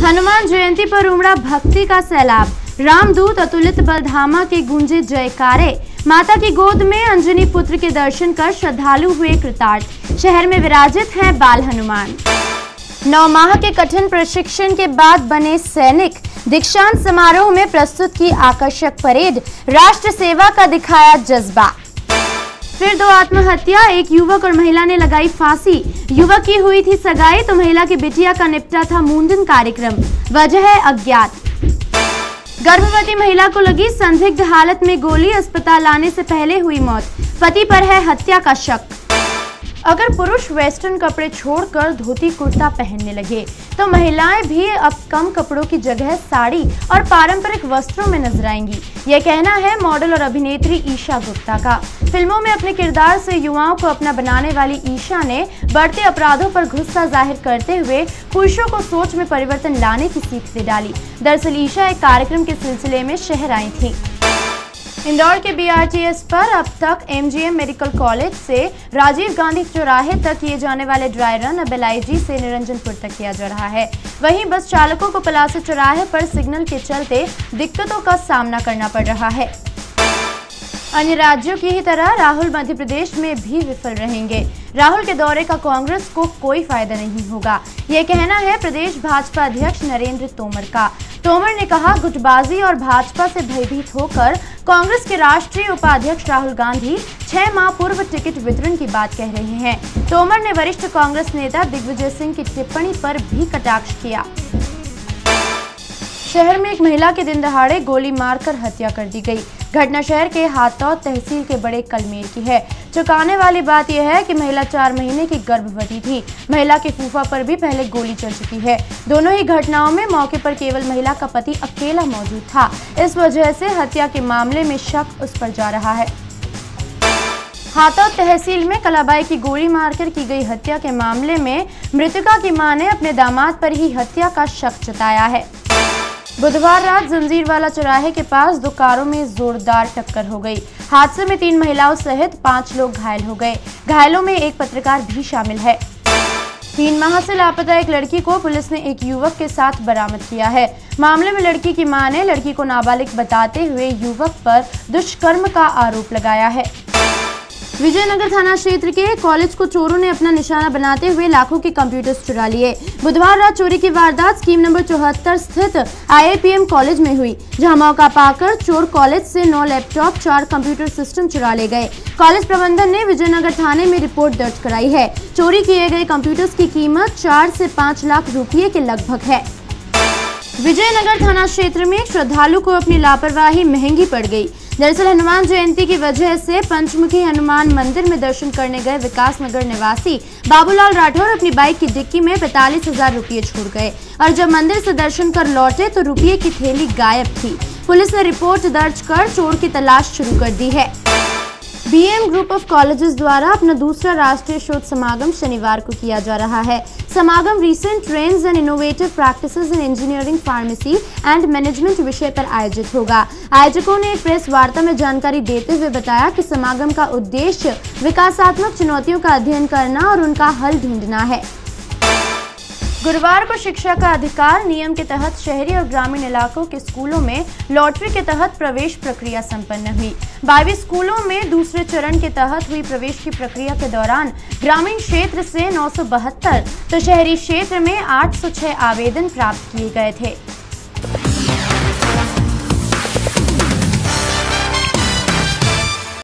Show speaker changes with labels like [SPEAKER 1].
[SPEAKER 1] हनुमान जयंती पर उमड़ा भक्ति का सैलाब। रामदूत अतुलित बलधामा के गूंजे जयकारे। माता की गोद में अंजनी पुत्र के दर्शन कर श्रद्धालु हुए कृतार्थ। शहर में विराजित हैं बाल हनुमान। 9 माह के कठिन प्रशिक्षण के बाद बने सैनिक। दीक्षांत समारोह में प्रस्तुत की आकर्षक परेड। राष्ट्र सेवा का दिखाया जज्बा। फिर 2 आत्महत्या, एक युवक और महिला ने लगाई फांसी। युवक की हुई थी सगाई तो महिला की बिटिया का निपटा था मुंडन कार्यक्रम। वजह है अज्ञात। गर्भवती महिला को लगी संदिग्ध हालत में गोली, अस्पताल लाने से पहले हुई मौत। पति पर है हत्या का शक। अगर पुरुष वेस्टर्न कपड़े छोड़कर धोती कुर्ता पहनने लगे तो महिलाएं भी अब कम कपड़ों की जगह साड़ी और पारंपरिक वस्त्रों में नजर आएंगी। यह कहना है मॉडल और अभिनेत्री ईशा गुप्ता का। फिल्मों में अपने किरदार से युवाओं को अपना बनाने वाली ईशा ने बढ़ते अपराधों पर गुस्सा जाहिर करते हुए पुरुषों को सोच में परिवर्तन लाने की सीख दे डाली। दरअसल ईशा एक कार्यक्रम के सिलसिले में शहर आई थी। इंदौर के बीआरटीएस पर अब तक एमजीएम मेडिकल कॉलेज से राजीव गांधी चौराहे तक किए जाने वाले ड्राई रन अब एलआईजी से निरंजनपुर तक किया जा रहा है। वहीं बस चालकों को पलासी चौराहे पर सिग्नल के चलते दिक्कतों का सामना करना पड़ रहा है। अन्य राज्यों की ही तरह राहुल मध्य प्रदेश में भी विफल रहेंगे। राहुल के दौरे का कांग्रेस को कोई फायदा नहीं होगा, यह कहना है प्रदेश भाजपा अध्यक्ष नरेंद्र तोमर का। तोमर ने कहा, गुटबाजी और भाजपा से भयभीत होकर कांग्रेस के राष्ट्रीय उपाध्यक्ष राहुल गांधी 6 माह पूर्व टिकट वितरण की बात कह रहे हैं। तोमर ने वरिष्ठ कांग्रेस नेता दिग्विजय सिंह की टिप्पणी पर भी कटाक्ष किया। शहर में एक महिला के दिन दहाड़े गोली मारकर हत्या कर दी गई। घटना शहर के हाथौद तहसील के बड़े कलमेर की है। चौंकाने वाली बात यह है कि महिला 4 महीने की गर्भवती थी। महिला के फूफा पर भी पहले गोली चल चुकी है। दोनों ही घटनाओं में मौके पर केवल महिला का पति अकेला मौजूद था। इस वजह से हत्या के मामले में शक उस पर जा रहा है। हाथौद तहसील में कलाबाई की गोली मारकर की गई हत्या के मामले में मृतका की मां ने अपने दामाद पर ही हत्या का शक जताया है। बुधवार रात जंजीरवाला चौराहे के पास 2 कारों में जोरदार टक्कर हो गई। हादसे में 3 महिलाओं सहित 5 लोग घायल हो गए। घायलों में एक पत्रकार भी शामिल है। 3 माह से लापता एक लड़की को पुलिस ने एक युवक के साथ बरामद किया है। मामले में लड़की की मां ने लड़की को नाबालिग बताते हुए युवक पर दुष्कर्म का आरोप लगाया है। विजयनगर थाना क्षेत्र के कॉलेज को चोरों ने अपना निशाना बनाते हुए लाखों के कंप्यूटर्स चुरा लिए। बुधवार रात चोरी की वारदात स्कीम नंबर 74 स्थित आईआईपीएम कॉलेज में हुई, जहां मौका पाकर चोर कॉलेज से 9 लैपटॉप 4 कंप्यूटर सिस्टम चुरा ले गए। कॉलेज प्रबंधन ने विजयनगर थाने में रिपोर्ट दर्ज कराई है। चोरी किए गए कंप्यूटर्स की कीमत 4 से 5 लाख रुपये के लगभग है। विजयनगर थाना क्षेत्र में एक श्रद्धालु को अपनी लापरवाही महंगी पड़ गई। दरअसल हनुमान जयंती की वजह से पंचमुखी हनुमान मंदिर में दर्शन करने गए विकास नगर निवासी बाबूलाल राठौर अपनी बाइक की डिक्की में 45,000 रुपये छोड़ गए और जब मंदिर से दर्शन कर लौटे तो रुपये की थैली गायब थी। पुलिस ने रिपोर्ट दर्ज कर चोर की तलाश शुरू कर दी है। बीएम ग्रुप ऑफ कॉलेजेस द्वारा अपना दूसरा राष्ट्रीय शोध समागम शनिवार को किया जा रहा है। समागम recent trends and innovative practices in engineering, pharmacy and management विषय पर आयोजित होगा। आयोजकों ने एक प्रेस वार्ता में जानकारी देते हुए बताया कि समागम का उद्देश्य विकासात्मक चुनौतियों का अध्ययन करना और उनका हल ढूंढना है। गुरुवार को शिक्षा का अधिकार नियम के तहत शहरी और ग्रामीण इलाकों के स्कूलों में लॉटरी के तहत प्रवेश प्रक्रिया संपन्न हुई। 22 स्कूलों में दूसरे चरण के तहत हुई प्रवेश की प्रक्रिया के दौरान ग्रामीण क्षेत्र से 972 तो शहरी क्षेत्र में 806 आवेदन प्राप्त किए गए थे।